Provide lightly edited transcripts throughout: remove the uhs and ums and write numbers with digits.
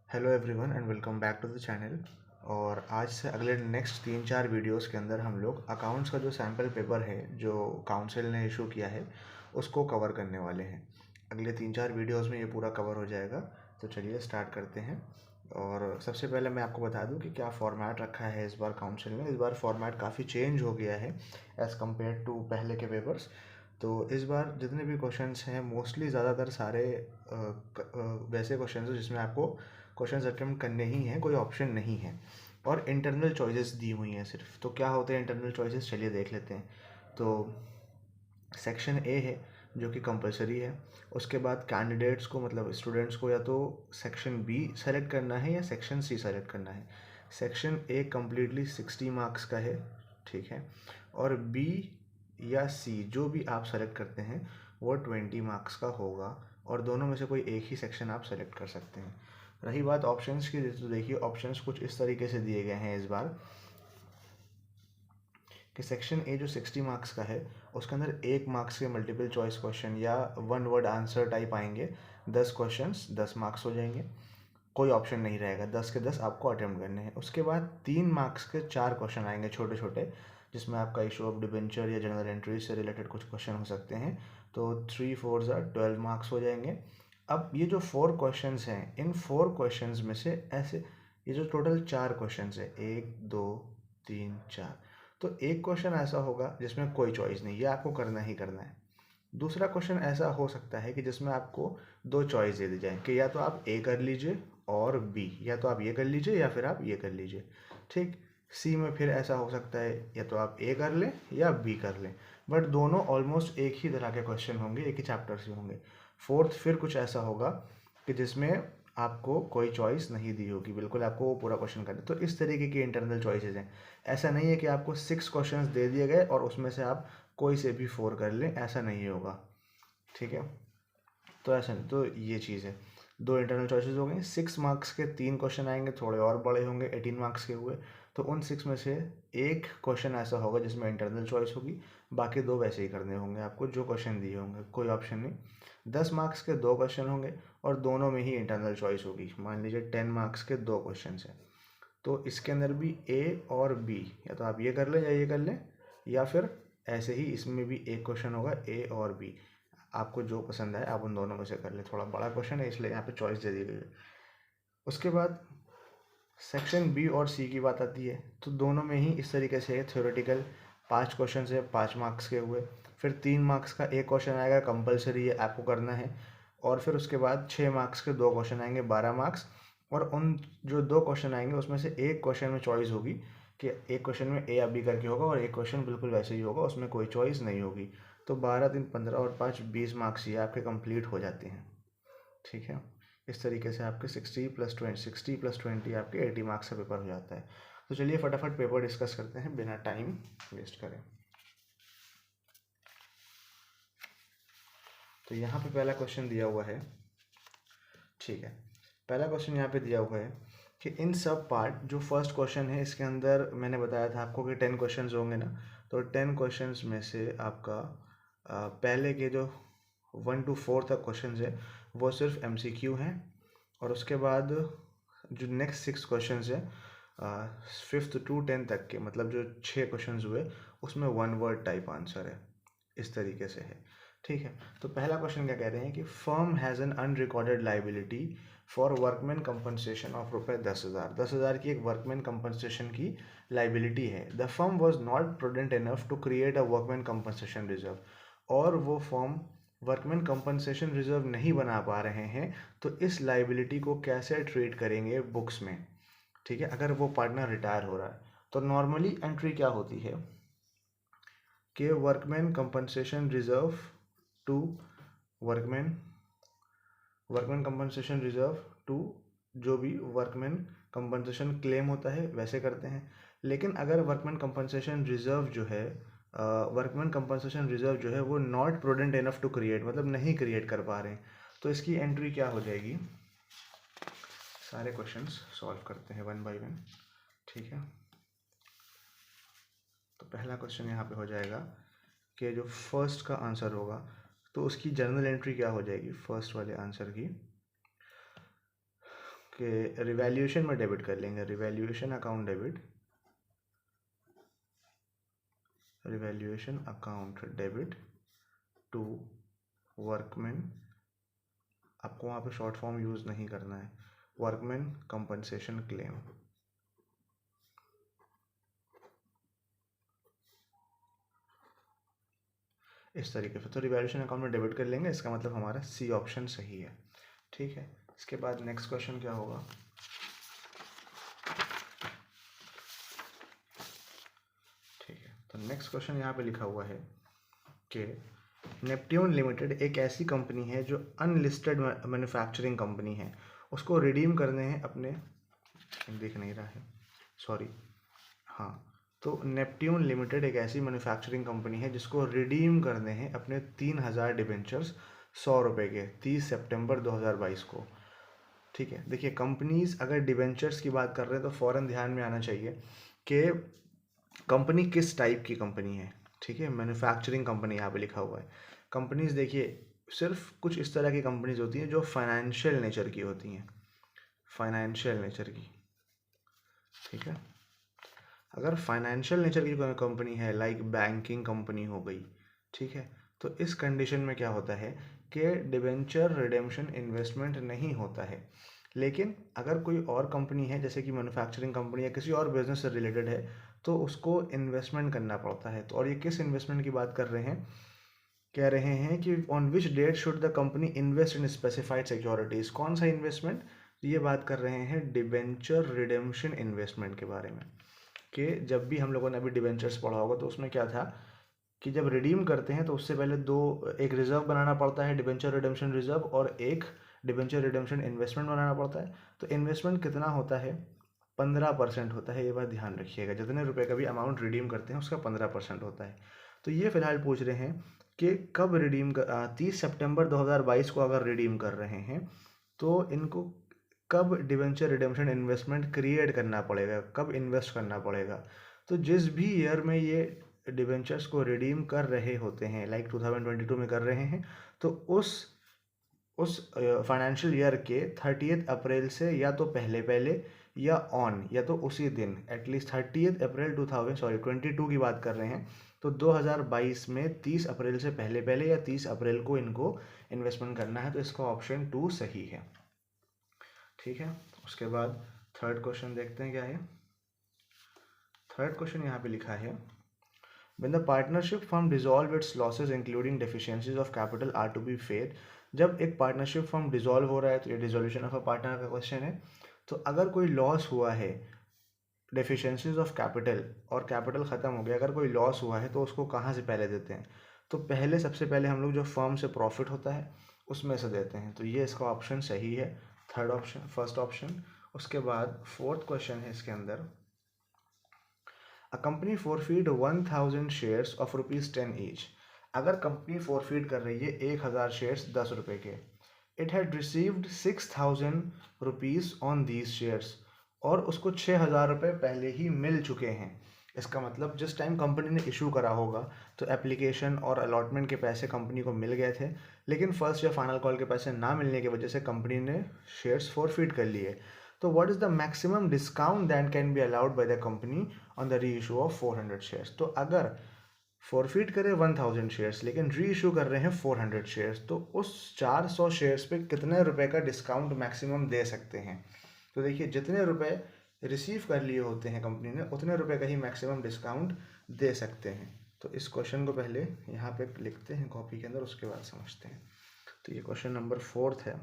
Hello everyone and welcome back to the channel. और आज से अगले नेक्स्ट 3-4 वीडियोस के अंदर हम लोग अकाउंट्स का जो सैम्पल पेपर है जो काउंसिल ने इशू किया है उसको कवर करने वाले हैं। अगले 3-4 वीडियोस में ये पूरा कवर हो जाएगा। तो चलिए स्टार्ट करते हैं। और सबसे पहले मैं आपको बता दूं कि क्या फॉर्मेट रखा है इस बार काउंसिल ने। इस बार फॉर्मेट काफ़ी चेंज हो गया है एज़ कम्पेयर टू पहले के पेपर्स। तो इस बार जितने भी क्वेश्चंस हैं मोस्टली ज़्यादातर सारे वैसे क्वेश्चंस हैं जिसमें आपको क्वेश्चंस अटेम्प्ट करने ही हैं, कोई ऑप्शन नहीं है। और इंटरनल चॉइसेस दी हुई हैं सिर्फ। तो क्या होते हैं इंटरनल चॉइसेस, चलिए देख लेते हैं। तो सेक्शन ए है जो कि कंपलसरी है। उसके बाद कैंडिडेट्स को मतलब स्टूडेंट्स को या तो सेक्शन बी सेलेक्ट करना है या सेक्शन सी सेलेक्ट करना है। सेक्शन ए कम्प्लीटली 60 मार्क्स का है, ठीक है। और बी या सी जो भी आप सेलेक्ट करते हैं वो 20 मार्क्स का होगा। और दोनों में से कोई एक ही सेक्शन आप सेलेक्ट कर सकते हैं। रही बात ऑप्शंस की, तो देखिए ऑप्शंस कुछ इस तरीके से दिए गए हैं इस बार कि सेक्शन ए जो 60 मार्क्स का है उसके अंदर 1 मार्क्स के मल्टीपल चॉइस क्वेश्चन या वन वर्ड आंसर टाइप आएंगे। 10 क्वेश्चंस 10 मार्क्स हो जाएंगे, कोई ऑप्शन नहीं रहेगा। 10 के 10 आपको अटेम्प्ट करने हैं। उसके बाद 3 मार्क्स के 4 क्वेश्चन आएंगे छोटे छोटे, जिसमें आपका इशू ऑफ डिबेंचर या जनरल एंट्री से रिलेटेड कुछ क्वेश्चन हो सकते हैं। तो 3 4 12 मार्क्स हो जाएंगे। अब ये जो 4 क्वेश्चंस हैं, इन 4 क्वेश्चंस में से ऐसे ये जो टोटल 4 क्वेश्चंस है, 1 2 3 4, तो एक क्वेश्चन ऐसा होगा जिसमें कोई चॉइस नहीं, ये आपको करना ही करना है। दूसरा क्वेश्चन ऐसा हो सकता है कि जिसमें आपको दो चॉइस दे दी जाए कि या तो आप ए कर लीजिए और बी, या तो आप ये कर लीजिए या फिर आप ये कर लीजिए, ठीक। सी में फिर ऐसा हो सकता है या तो आप ए कर लें या बी कर लें, बट दोनों ऑलमोस्ट एक ही तरह के क्वेश्चन होंगे, एक ही चैप्टर से होंगे। फोर्थ फिर कुछ ऐसा होगा कि जिसमें आपको कोई चॉइस नहीं दी होगी, बिल्कुल आपको वो पूरा क्वेश्चन करना है। तो इस तरीके की इंटरनल चॉइसेस हैं। ऐसा नहीं है कि आपको 6 क्वेश्चंस दे दिए गए और उसमें से आप कोई से भी 4 कर लें, ऐसा नहीं होगा, ठीक है। तो ऐसा नहीं, तो ये चीज़ है। दो इंटरनल चॉइसेस हो गई। 6 मार्क्स के 3 क्वेश्चन आएंगे, थोड़े और बड़े होंगे, 18 मार्क्स के हुए। तो उन 6 में से एक क्वेश्चन ऐसा होगा जिसमें इंटरनल चॉइस होगी, बाकी दो वैसे ही करने होंगे आपको जो क्वेश्चन दिए होंगे, कोई ऑप्शन नहीं। 10 मार्क्स के 2 क्वेश्चन होंगे और दोनों में ही इंटरनल चॉइस होगी। मान लीजिए 10 मार्क्स के 2 क्वेश्चन हैं, तो इसके अंदर भी ए और बी, या तो आप ये कर लें या ये कर लें, या फिर ऐसे ही इसमें भी एक क्वेश्चन होगा ए और बी। आपको जो पसंद आए आप उन दोनों में से कर लें। थोड़ा बड़ा क्वेश्चन है इसलिए यहाँ पे चॉइस दे दी गई है। उसके बाद सेक्शन बी और सी की बात आती है, तो दोनों में ही इस तरीके से थ्योरेटिकल 5 क्वेश्चन है, 5 मार्क्स के हुए। फिर 3 मार्क्स का एक क्वेश्चन आएगा, कंपलसरी है, आपको करना है। और फिर उसके बाद 6 मार्क्स के 2 क्वेश्चन आएंगे, 12 मार्क्स। और उन जो 2 क्वेश्चन आएंगे उसमें से एक क्वेश्चन में चॉइस होगी कि एक क्वेश्चन में ए या बी करके होगा और एक क्वेश्चन बिल्कुल वैसे ही होगा, उसमें कोई चॉइस नहीं होगी। तो 12 3 15 और 5 20 मार्क्स ये आपके कंप्लीट हो जाते हैं, ठीक है। इस तरीके से आपके 60 + 20 आपके 80 मार्क्स का पेपर हो जाता है। तो चलिए फटाफट पेपर डिस्कस करते हैं बिना टाइम वेस्ट करें। तो यहाँ पे पहला क्वेश्चन दिया हुआ है, ठीक है। पहला क्वेश्चन यहाँ पे दिया हुआ है कि इन सब पार्ट, जो फर्स्ट क्वेश्चन है इसके अंदर मैंने बताया था आपको कि 10 क्वेश्चंस होंगे ना। तो 10 क्वेश्चंस में से आपका पहले के जो 1 to 4 तक क्वेश्चंस है वो सिर्फ MCQ हैं। और उसके बाद जो नेक्स्ट 6 क्वेश्चंस है 5th to 10 तक के, मतलब जो 6 क्वेश्चंस हुए उसमें वन वर्ड टाइप आंसर है, इस तरीके से है, ठीक है। तो पहला क्वेश्चन क्या कह रहे हैं कि firm has an unrecorded liability for workman compensation of रुपये 10,000। 10,000 की एक वर्कमैन कंपनसेशन की लाइबिलिटी है। The firm was not prudent enough to create a workman compensation reserve. और वो फर्म वर्कमैन कंपनसेशन रिजर्व नहीं बना पा रहे हैं, तो इस लाइबिलिटी को कैसे ट्रीट करेंगे बुक्स में, ठीक है। अगर वो पार्टनर रिटायर हो रहा है तो नॉर्मली एंट्री क्या होती है कि workman compensation reserve to workman workman compensation reserve to जो भी वर्कमैन कंपनसेशन क्लेम होता है वैसे करते हैं। लेकिन अगर वर्कमैन कंपनसेशन रिजर्व जो है वो not prudent enough to create, मतलब नहीं क्रिएट कर पा रहे हैं, तो इसकी एंट्री क्या हो जाएगी। सारे क्वेश्चंस सॉल्व करते हैं वन बाय वन, ठीक है। तो पहला क्वेश्चन यहाँ पे हो जाएगा कि जो फर्स्ट का आंसर होगा तो उसकी जर्नल एंट्री क्या हो जाएगी फर्स्ट वाले आंसर की, के रिवैल्यूएशन में डेबिट कर लेंगे, revaluation account debit, revaluation account debit to workman, आपको वहाँ पे शॉर्ट फॉर्म यूज़ नहीं करना है, वर्कमैन कंपनसेशन क्लेम। इस तरीके से तो रिवैल्यूएशन अकाउंट में डेबिट कर लेंगे, इसका मतलब हमारा सी ऑप्शन सही है। ठीक है, इसके बाद नेक्स्ट क्वेश्चन क्या होगा? ठीक है, तो नेक्स्ट क्वेश्चन यहाँ पे लिखा हुआ है कि नेपट्यून लिमिटेड एक ऐसी कंपनी है जो अनलिस्टेड मैन्युफैक्चरिंग कंपनी है, उसको रिडीम करने हैं अपने, दिख नहीं रहा है, सॉरी, हाँ, तो नेपट्यून लिमिटेड एक ऐसी मैन्युफैक्चरिंग कंपनी है जिसको रिडीम करने हैं अपने 3000 डिबेंचर्स 100 रुपये के 30 सितंबर 2022 को। ठीक है, देखिए कंपनीज अगर डिबेंचर्स की बात कर रहे हैं तो फ़ौरन ध्यान में आना चाहिए कि कंपनी किस टाइप की कंपनी है। ठीक है, मैन्युफैक्चरिंग कंपनी यहाँ पे लिखा हुआ है। कंपनीज देखिए सिर्फ कुछ इस तरह की कंपनीज होती हैं जो फाइनेंशियल नेचर की होती हैं, फाइनेंशियल नेचर की। ठीक है, अगर फाइनेंशियल नेचर की कोई कंपनी है, लाइक बैंकिंग कंपनी हो गई, ठीक है, तो इस कंडीशन में क्या होता है कि डिबेंचर रिडेम्पशन इन्वेस्टमेंट नहीं होता है। लेकिन अगर कोई और कंपनी है जैसे कि मैन्युफैक्चरिंग कंपनी या किसी और बिजनेस से रिलेटेड है तो उसको इन्वेस्टमेंट करना पड़ता है। तो और ये किस इन्वेस्टमेंट की बात कर रहे हैं? कह रहे हैं कि on which date should the company invest in specified securities, कौन सा इन्वेस्टमेंट? ये बात कर रहे हैं डिबेंचर रिडेम्पशन इन्वेस्टमेंट के बारे में, कि जब भी हम लोगों ने अभी डिबेंचर्स पढ़ा होगा तो उसमें क्या था कि जब रिडीम करते हैं तो उससे पहले एक रिजर्व बनाना पड़ता है, डिबेंचर रिडेम्पशन रिजर्व, और एक डिबेंचर रिडेम्पशन इन्वेस्टमेंट बनाना पड़ता है। तो इन्वेस्टमेंट कितना होता है? 15% होता है, ये बात ध्यान रखिएगा। जितने रुपए का भी अमाउंट रिडीम करते हैं उसका 15% होता है। तो ये फिलहाल पूछ रहे हैं कि कब रिडीम कर 30 सितंबर 2022 को अगर रिडीम कर रहे हैं तो इनको कब डिबेंचर रिडेम्पशन इन्वेस्टमेंट क्रिएट करना पड़ेगा, कब इन्वेस्ट करना पड़ेगा? तो जिस भी ईयर में ये डिबेंचर्स को रिडीम कर रहे होते हैं, लाइक 2022 में कर रहे हैं, तो उस फाइनेंशियल ईयर के 30 अप्रैल से या तो पहले पहले या तो उसी दिन, एटलीस्ट 30 अप्रैल 2022 की बात कर रहे हैं तो 2022 में 30 अप्रैल से पहले पहले या 30 अप्रैल को इनको इन्वेस्टमेंट करना है। तो इसका ऑप्शन 2 सही है। ठीक है, उसके बाद थर्ड क्वेश्चन देखते हैं क्या है। थर्ड क्वेश्चन यहाँ पे लिखा है, When the partnership firm dissolve its losses including deficiencies of capital are to be paid, जब एक पार्टनरशिप फर्म डिसॉल्व हो रहा है तो ये डिसोल्यूशन ऑफ अ पार्टनर का क्वेश्चन है। तो अगर कोई लॉस हुआ है, डेफिशिएंसीज ऑफ कैपिटल और कैपिटल ख़त्म हो गया, अगर कोई लॉस हुआ है तो उसको कहाँ से पहले देते हैं? तो पहले सबसे पहले हम लोग जो फर्म से प्रॉफिट होता है उसमें से देते हैं। तो ये इसका ऑप्शन सही है, थर्ड ऑप्शन, फर्स्ट ऑप्शन। उसके बाद फोर्थ क्वेश्चन है इसके अंदर, a company forfeit 1000 shares of ₹10 each. अगर कंपनी फॉरफीट कर रही है 1000 शेयर्स 10 रुपये के, it had received 6000 rupees on these shares, और उसको 6000 रुपये पहले ही मिल चुके हैं। इसका मतलब जिस टाइम कंपनी ने इशू करा होगा तो एप्लीकेशन और अलॉटमेंट के पैसे कंपनी को मिल गए थे, लेकिन फर्स्ट या फाइनल कॉल के पैसे ना मिलने की वजह से कंपनी ने शेयर्स फॉरफीट कर लिए। तो what is the maximum discount that can be allowed by the company on the री इशू ऑफ 400 शेयर्स? तो अगर फॉरफीट करें 1000 शेयर्स लेकिन री इशू कर रहे हैं 400 शेयर्स, तो उस 400 शेयर्स पे कितने रुपए का डिस्काउंट मैक्सिमम दे सकते हैं? तो देखिए जितने रुपए रिसीव कर लिए होते हैं कंपनी ने उतने रुपए का ही मैक्सिमम डिस्काउंट दे सकते हैं। तो इस क्वेश्चन को पहले यहाँ पे लिखते हैं कॉपी के अंदर, उसके बाद समझते हैं। तो ये क्वेश्चन नंबर 4 है।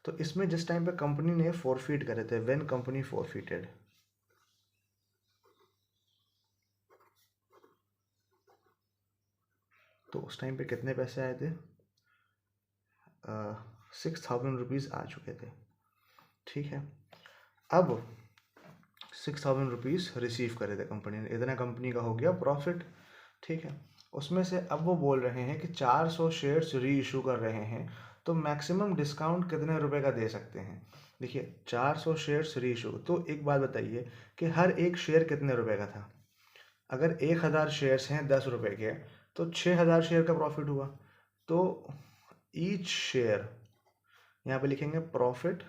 तो इसमें जिस टाइम पे कंपनी ने फॉरफीट करे थे, व्हेन कंपनी फॉरफीटेड, तो उस टाइम पे कितने पैसे आए थे? 6000 रुपीज़ आ चुके थे। ठीक है, अब 6000 रुपीज़ रिसीव करे थे कंपनी ने, इतना कंपनी का हो गया प्रॉफिट। ठीक है, उसमें से अब वो बोल रहे हैं कि 400 शेयर्स री इशू कर रहे हैं, तो मैक्सिमम डिस्काउंट कितने रुपए का दे सकते हैं? देखिए 400 शेयर्स री इशू, तो एक बात बताइए कि हर एक शेयर कितने रुपए का था? अगर 1000 शेयर्स हैं 10 रुपए के, तो 6000 शेयर का प्रॉफिट हुआ। तो ईच शेयर, यहाँ पे लिखेंगे प्रॉफिट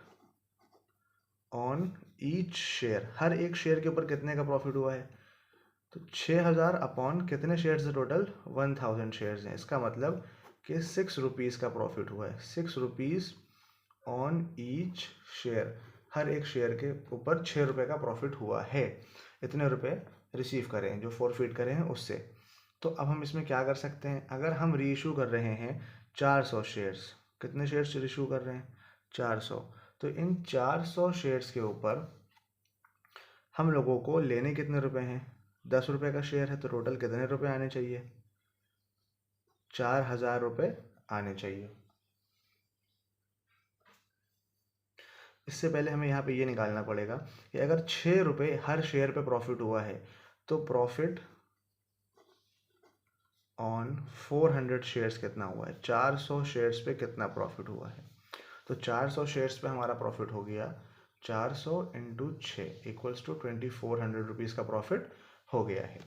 ऑन ईच शेयर, हर एक शेयर के ऊपर कितने का प्रॉफिट हुआ है, तो 6000 अपॉन कितने शेयर्स है टोटल, 1000 शेयर्स हैं, इसका मतलब कि 6 रुपीज़ का प्रॉफिट हुआ है, 6 रुपीज़ ऑन ईच शेयर, हर एक शेयर के ऊपर 6 रुपये का प्रॉफिट हुआ है, इतने रुपए रिसीव करें जो फॉरफिट करें हैं उससे। तो अब हम इसमें क्या कर सकते हैं, अगर हम रीइशू कर रहे हैं 400 शेयर्स, कितने शेयर्स रीइशू कर रहे हैं, 400, तो इन 400 शेयर्स के ऊपर हम लोगों को लेने कितने रुपए हैं, 10 रुपये का शेयर है, तो टोटल कितने रुपए आने चाहिए, 4000 रुपये आने चाहिए। इससे पहले हमें यहाँ पे ये निकालना पड़ेगा कि अगर 6 रुपये हर शेयर पे प्रॉफिट हुआ है तो प्रॉफिट ऑन 400 शेयर्स कितना हुआ है, 400 शेयर्स पे कितना प्रॉफिट हुआ है। तो 400 शेयर्स पे हमारा प्रॉफिट हो गया 400 इंटू 6 इक्वल्स टू 2400 रुपीज़ का प्रॉफिट हो गया है।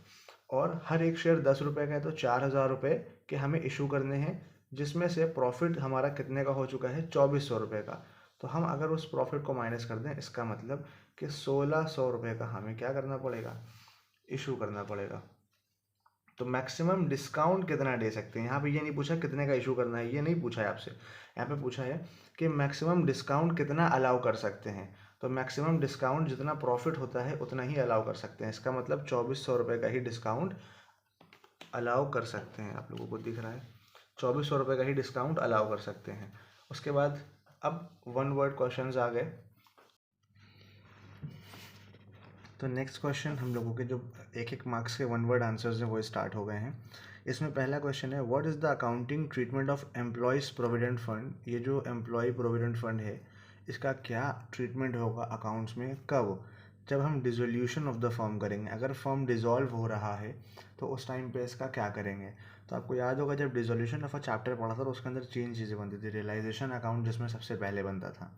और हर एक शेयर 10 रुपये का है, तो 4000 रुपये के हमें इशू करने हैं, जिसमें से प्रॉफिट हमारा कितने का हो चुका है, 2400 रुपये का। तो हम अगर उस प्रॉफिट को माइनस कर दें, इसका मतलब कि 1600 रुपये का हमें क्या करना पड़ेगा, इशू करना पड़ेगा। तो मैक्सिमम डिस्काउंट कितना दे सकते हैं, यहाँ पे ये नहीं पूछा कितने का इशू करना है, ये नहीं पूछा है आपसे, यहाँ पे पूछा है कि मैक्सिमम डिस्काउंट कितना अलाउ कर सकते हैं। तो मैक्सिमम डिस्काउंट जितना प्रॉफिट होता है उतना ही अलाउ कर सकते हैं, इसका मतलब 2400 रुपये का ही डिस्काउंट अलाउ कर सकते हैं। आप लोगों को दिख रहा है 2400 रुपये का ही डिस्काउंट अलाउ कर सकते हैं। उसके बाद अब वन वर्ड क्वेश्चंस आ गए। तो नेक्स्ट क्वेश्चन हम लोगों के जो एक एक मार्क्स के वन वर्ड आंसर्स हैं वो स्टार्ट हो गए हैं। इसमें पहला क्वेश्चन है, what is the accounting treatment of employees provident fund. ये जो एम्प्लॉय प्रोविडेंट फंड है इसका क्या ट्रीटमेंट होगा अकाउंट्स में, कब, जब हम डिसोल्यूशन ऑफ द फर्म करेंगे, अगर फर्म डिज़ोल्व हो रहा है तो उस टाइम पे इसका क्या करेंगे। तो आपको याद होगा जब डिसोल्यूशन ऑफ अ चैप्टर पढ़ा था तो उसके अंदर 3 चीज़ें बनती थी, रियलाइजेशन अकाउंट जिसमें सबसे पहले बनता था।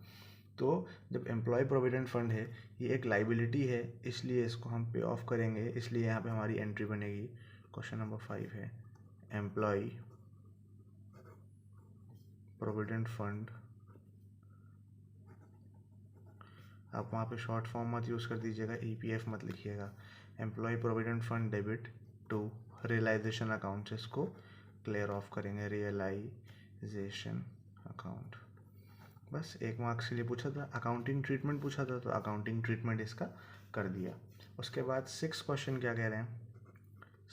तो जब एम्प्लॉय प्रोविडेंट फंड है ये एक लाइबिलिटी है, इसलिए इसको हम पे ऑफ करेंगे, इसलिए यहाँ पे हमारी एंट्री बनेगी। क्वेश्चन नंबर 5 है, एम्प्लॉय प्रोविडेंट फंड, आप वहाँ पे शॉर्ट फॉर्म मत यूज़ कर दीजिएगा, EPF मत लिखिएगा। Employ provident fund debit to realisation account, इसको क्लियर ऑफ करेंगे, रियलाइजेशन अकाउंट। बस एक मार्क्स के लिए पूछा था, अकाउंटिंग ट्रीटमेंट पूछा था तो अकाउंटिंग ट्रीटमेंट इसका कर दिया। उसके बाद 6 क्वेश्चन क्या कह रहे हैं,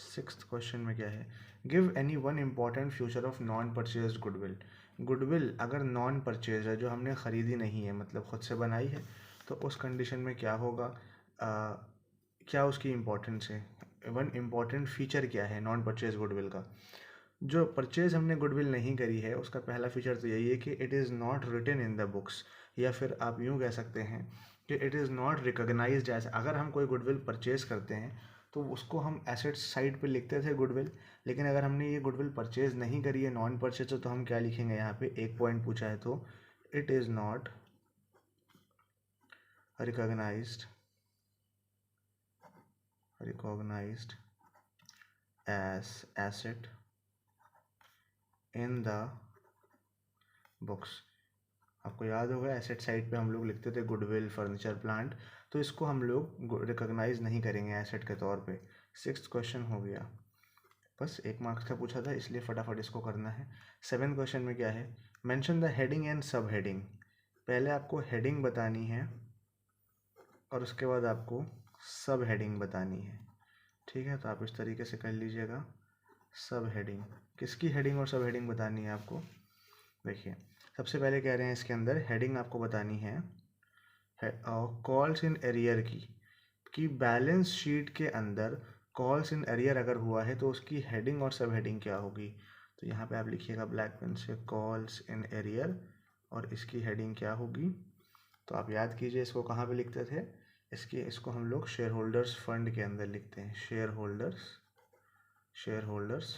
6th क्वेश्चन में क्या है, give any one important future of non purchase goodwill. Goodwill अगर नॉन परचेज है, जो हमने ख़रीदी नहीं है, मतलब खुद से बनाई है, तो उस कंडीशन में क्या होगा, क्या उसकी इम्पोर्टेंस है, वन इम्पॉर्टेंट फीचर क्या है नॉन परचेज गुडविल का। जो परचेज हमने गुडविल नहीं करी है उसका पहला फीचर तो यही है कि it is not written in the books, या फिर आप यूँ कह सकते हैं कि it is not recognised as. अगर हम कोई गुडविल परचेज करते हैं तो उसको हम एसेट साइड पे लिखते थे गुडविल, लेकिन अगर हमने ये गुडविल परचेज नहीं करी है, नॉन परचेज, तो हम क्या लिखेंगे, यहाँ पे एक पॉइंट पूछा है तो it is not recognised as asset in the books. आपको याद होगा एसेट साइड पे हम लोग लिखते थे गुडविल, फर्नीचर, प्लांट, तो इसको हम लोग रिकॉग्नाइज नहीं करेंगे एसेट के तौर पे। 6th क्वेश्चन हो गया, बस एक मार्क्स का पूछा था इसलिए फटाफट इसको करना है। 7th क्वेश्चन में क्या है, मेंशन द हेडिंग एंड सब हेडिंग। पहले आपको हेडिंग बतानी है और उसके बाद आपको सब हेडिंग बतानी है, ठीक है। तो आप इस तरीके से कर लीजिएगा। सब हेडिंग, किसकी हेडिंग और सब हेडिंग बतानी है आपको, देखिए सबसे पहले कह रहे हैं इसके अंदर हेडिंग आपको बतानी है कॉल्स इन एरियर की बैलेंस शीट के अंदर कॉल्स इन एरियर अगर हुआ है तो उसकी हेडिंग और सब हेडिंग क्या होगी। तो यहाँ पे आप लिखिएगा ब्लैक पेन से कॉल्स इन एरियर, और इसकी हेडिंग क्या होगी। तो आप याद कीजिए इसको कहाँ पे लिखते थे, इसको हम लोग शेयर होल्डर्स फंड के अंदर लिखते हैं, शेयर होल्डर्स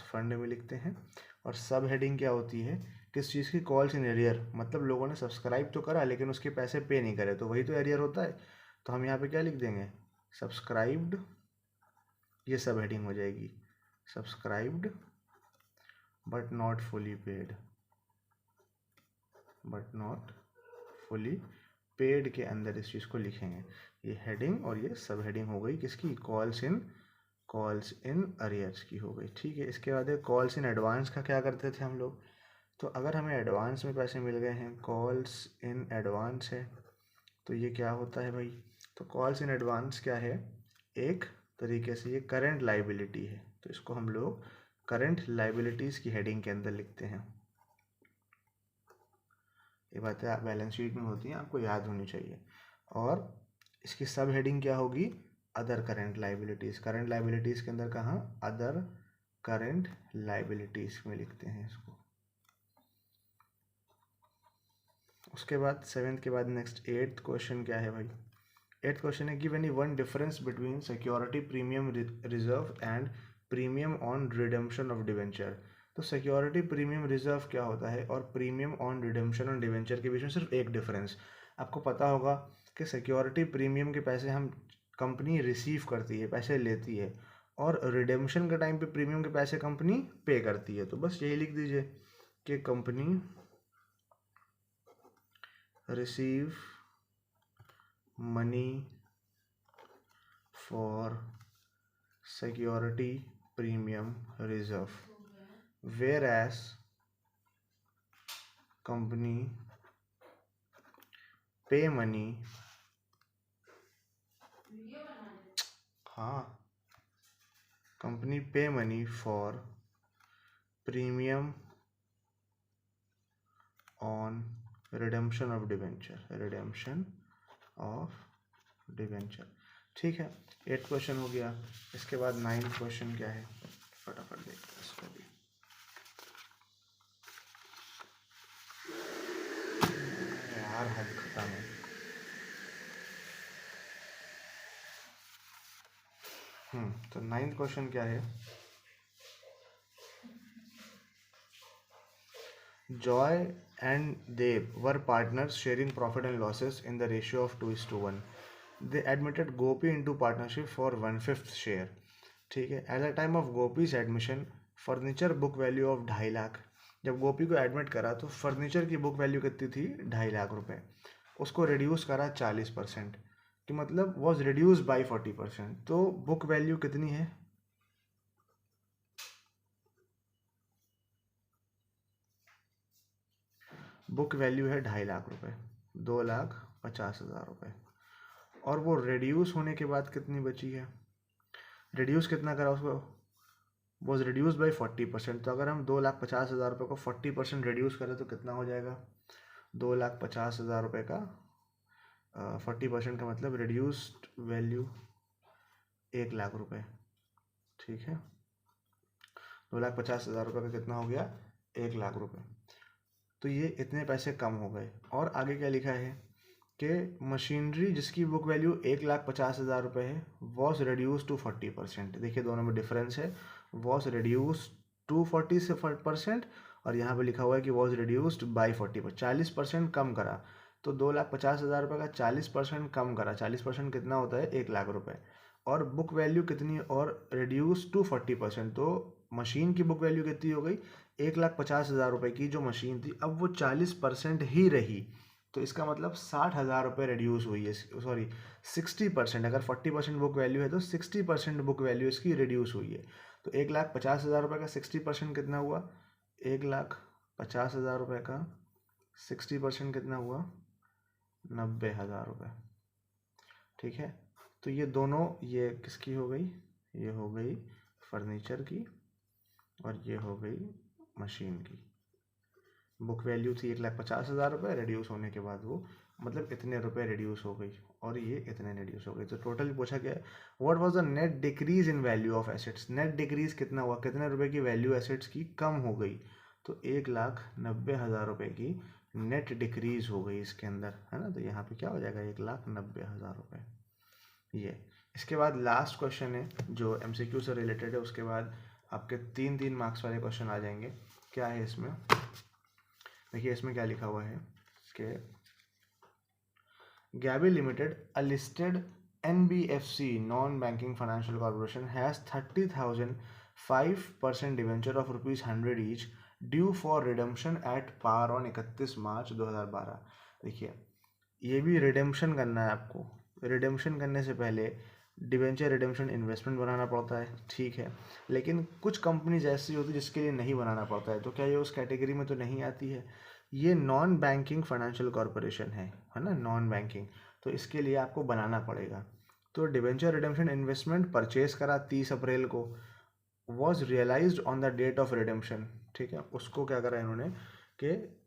फंड में लिखते हैं। और सब हेडिंग क्या होती है, किस चीज़ की, कॉल्स इन एरियर, मतलब लोगों ने सब्सक्राइब तो करा लेकिन उसके पैसे पे नहीं करे, तो वही तो एरियर होता है। तो हम यहाँ पे क्या लिख देंगे, सब्सक्राइब्ड, ये सब हेडिंग हो जाएगी, subscribed but not fully paid, paid के अंदर इस चीज़ को लिखेंगे। ये हेडिंग और ये सब हेडिंग हो गई किसकी, कॉल्स इन अरियर्स की हो गई। ठीक है, इसके बाद कॉल्स इन एडवांस का क्या करते थे हम लोग, तो अगर हमें एडवांस में पैसे मिल गए हैं, कॉल्स इन एडवांस है, तो ये क्या होता है भाई, तो कॉल्स इन एडवांस क्या है, एक तरीके से ये करंट लाइबिलिटी है, तो इसको हम लोग करंट लाइबिलिटीज़ की हेडिंग के अंदर लिखते हैं। ये बातें आप बैलेंस शीट में होती हैं, आपको याद होनी चाहिए। और इसकी सब हेडिंग क्या होगी, other current liabilities. Current liabilities के अंदर कहाँ, अदर करंट लाइबिलिटीज़ में लिखते हैं इसको। उसके बाद 7th के बाद नेक्स्ट 8th क्वेश्चन क्या है भाई, 8th क्वेश्चन है, give any one difference between security premium reserve and premium on redemption of debenture. तो सिक्योरिटी प्रीमियम रिजर्व क्या होता है और premium on redemption on debenture के बीच में सिर्फ एक डिफरेंस। आपको पता होगा कि सिक्योरिटी प्रीमियम के पैसे हम कंपनी रिसीव करती है, पैसे लेती है, और रिडेम्पशन के टाइम पे प्रीमियम के पैसे कंपनी पे करती है। तो बस यही लिख दीजिए कि company receive money for security premium reserve whereas company pay money, हाँ, कंपनी पे money for premium on redemption of debenture. ठीक है, 8th क्वेश्चन हो गया। इसके बाद 9th क्वेश्चन क्या है, फटाफट देखते हैं इसको भी। यार हद खत्म है। तो 9th क्वेश्चन क्या है, Joy and Dev were partners sharing profit and losses in the ratio of 2:1. They admitted Gopi into partnership for 1/5 share. ठीक है, at the time of gopis admission furniture book value of 2.5 lakh. जब गोपी को admit करा तो furniture की book value कितनी थी, 2.5 लाख रुपए। उसको रिड्यूस करा 40%, कि मतलब वॉज रिड्यूस बाई 40%। तो बुक वैल्यू कितनी है, बुक वैल्यू है 2.5 लाख रुपए, 2,50,000 रुपए। और वो रिड्यूस होने के बाद कितनी बची है, रिड्यूस कितना करा उसको, वॉज रिड्यूस बाई 40%। तो अगर हम 2,50,000 रुपये को 40% रिड्यूस करें तो कितना हो जाएगा, 2,50,000 रुपये का 40% का मतलब रिड्यूस्ड वैल्यू 1 लाख रुपए। ठीक है, 2,50,000 रुपये का कितना हो गया, 1 लाख रुपए। तो ये इतने पैसे कम हो गए। और आगे क्या लिखा है कि मशीनरी जिसकी बुक वैल्यू 1,50,000 रुपये है वॉज रिड्यूस टू 40%। देखिए दोनों में डिफरेंस है, वॉज रिड्यूस टू 40% और यहाँ पे लिखा हुआ है कि वॉज रिड्यूस्ड बाई 40%, 40% कम करा। तो 2,50,000 रुपये का 40% कम करा, 40% कितना होता है, 1 लाख रुपए। और बुक वैल्यू कितनी, और रिड्यूस टू 40%, तो मशीन की बुक वैल्यू कितनी हो गई, 1,50,000 रुपये की जो मशीन थी अब वो 40% ही रही। तो इसका मतलब 60,000 रुपये रिड्यूस हुई है, सॉरी 60%। अगर 40% बुक वैल्यू है तो 60% बुक वैल्यू इसकी रिड्यूस हुई है। तो 1,50,000 रुपये का 60% कितना हुआ, 1,50,000 रुपये का 60% कितना हुआ, 90,000 रुपये। ठीक है, तो ये दोनों, ये किसकी हो गई, ये हो गई फर्नीचर की और ये हो गई मशीन की। बुक वैल्यू थी 1,50,000 रुपये, रिड्यूस होने के बाद वो मतलब इतने रुपए रिड्यूस हो गई और ये इतने रिड्यूस हो गई। तो टोटल पूछा गया what was the net decrease in value of assets. Net decrease कितना हुआ, कितने रुपए की वैल्यू एसेट्स की कम हो गई, तो 1,90,000 रुपये की नेट डिक्रीज हो गई इसके अंदर, है ना। तो यहाँ पे क्या हो जाएगा, 1,90,000 रुपये। ये इसके बाद लास्ट क्वेश्चन है जो MCQ से रिलेटेड है, उसके बाद आपके 3-3 मार्क्स वाले क्वेश्चन आ जाएंगे। क्या है इसमें, देखिए इसमें क्या लिखा हुआ है कि Gaby limited a listed NBFC non banking financial corporation has 30,000 5% debenture of ₹100 each due for redemption at par on 31 March 2012। देखिए ये भी रिडेम्पशन करना है आपको। रिडेम्पशन करने से पहले डिवेंचर रिडेम्पशन इन्वेस्टमेंट बनाना पड़ता है, ठीक है, लेकिन कुछ कंपनीज ऐसी होती है जिसके लिए नहीं बनाना पड़ता है, तो क्या ये उस कैटेगरी में तो नहीं आती है? ये नॉन बैंकिंग फाइनेंशियल कॉरपोरेशन है ना, नॉन बैंकिंग, तो इसके लिए आपको बनाना पड़ेगा। तो डिवेंचर रिडेम्पशन इन्वेस्टमेंट परचेज करा 30 अप्रैल को, was realised on the date of redemption, ठीक है। उसको क्या करा इन्होंने कि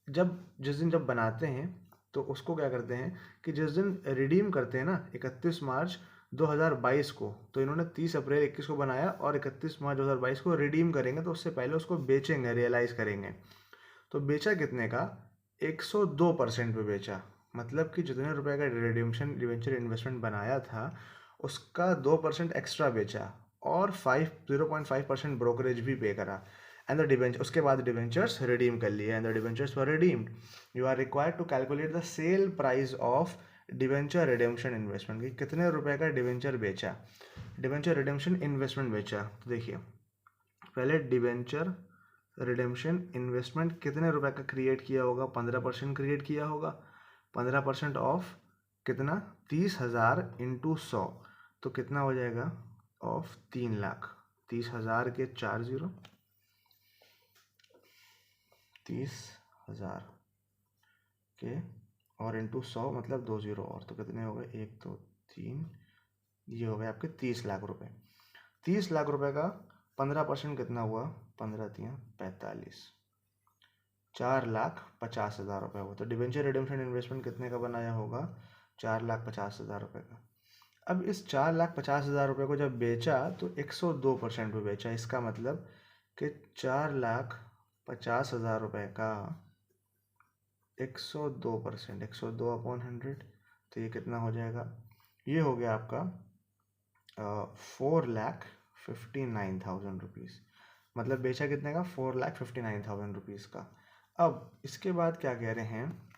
जिस दिन जब बनाते हैं तो उसको क्या करते हैं कि जिस दिन रिडीम करते हैं ना 31 मार्च 2022 को, तो इन्होंने 30 अप्रैल 21 को बनाया और 31 मार्च 2022 को रिडीम करेंगे, तो उससे पहले उसको बेचेंगे, रियलाइज़ करेंगे। तो बेचा कितने का? 102% पे बेचा, मतलब कि जितने रुपए का रिडेम्पशन डिवेंचर इन्वेस्टमेंट बनाया था उसका 2% एक्स्ट्रा बेचा और 0.5% ब्रोकरेज भी पे करा। एंड द डिवेंचर, उसके बाद डिवेंचर्स रिडीम कर लिए, and the debentures were redeemed. You are required to calculate the sale price of debenture redemption investment, कि कितने रुपए का डिवेंचर बेचा, डिवेंचर रिडेम्पशन इन्वेस्टमेंट बेचा। तो देखिए पहले डिवेंचर रिडेम्पशन इन्वेस्टमेंट कितने रुपए का क्रिएट किया होगा? 15% क्रिएट किया होगा। 15% ऑफ कितना? 30,000 इंटू 100, तो कितना हो जाएगा? ऑफ 3 लाख। 30,000 के 4 0, 30,000 के और इंटू 100 मतलब 2 0 और, तो कितने हो गए? 1 2 3, ये हो गए आपके 30 लाख रुपए। 30 लाख रुपए का 15% कितना हुआ? 15 3 45, 4,50,000 रुपये हुआ। तो डिवेंचर रिडेम्पशन इन्वेस्टमेंट कितने का बनाया होगा? 4,50,000 रुपये का। अब इस 4,50,000 रुपये को जब बेचा तो 102% पे बेचा, इसका मतलब कि 4,50,000 रुपये का 102%, 102/100, तो ये कितना हो जाएगा? ये हो गया आपका 4,59,000 रुपीज़। मतलब बेचा कितने का? 4,59,000 रुपीज़ का। अब इसके बाद क्या कह रहे हैं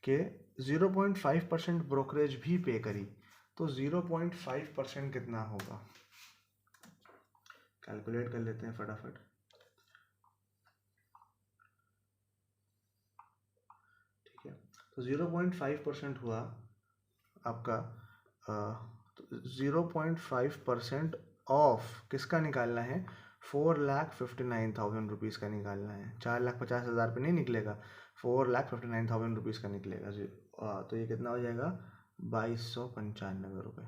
कि 0.5% ब्रोकरेज भी पे करी, तो 0.5% कितना होगा? कैलकुलेट कर लेते हैं फटाफट। ठीक है, तो 0.5% हुआ आपका 0.5% ऑफ किसका निकालना है? 4,59,000 रुपीज़ का निकालना है। 4,50,000 पे नहीं निकलेगा, 4,59,000 रुपीज़ का निकलेगा जी। तो ये कितना हो जाएगा? 2,295 रुपये,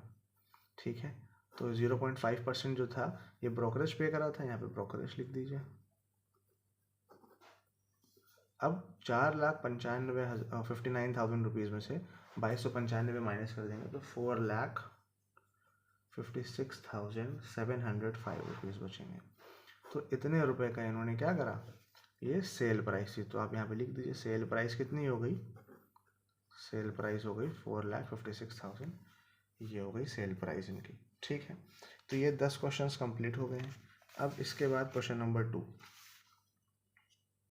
ठीक है। तो 0.5% जो था ये ब्रोकरेज पे करा था, यहाँ पे ब्रोकरेज लिख दीजिए। अब 4,59,000 रुपीज़ में से 2,295 माइनस कर देंगे तो 4,56,705 रुपीज़ बचेंगे। तो इतने रुपए का इन्होंने क्या करा? ये सेल प्राइस थी, तो आप यहाँ पे लिख दीजिए सेल प्राइस कितनी हो गई? सेल प्राइस हो गई 4,56,000, ये हो गई सेल प्राइस इनकी, ठीक है। तो ये 10 क्वेश्चंस कंप्लीट हो गए हैं। अब इसके बाद क्वेश्चन नंबर 2,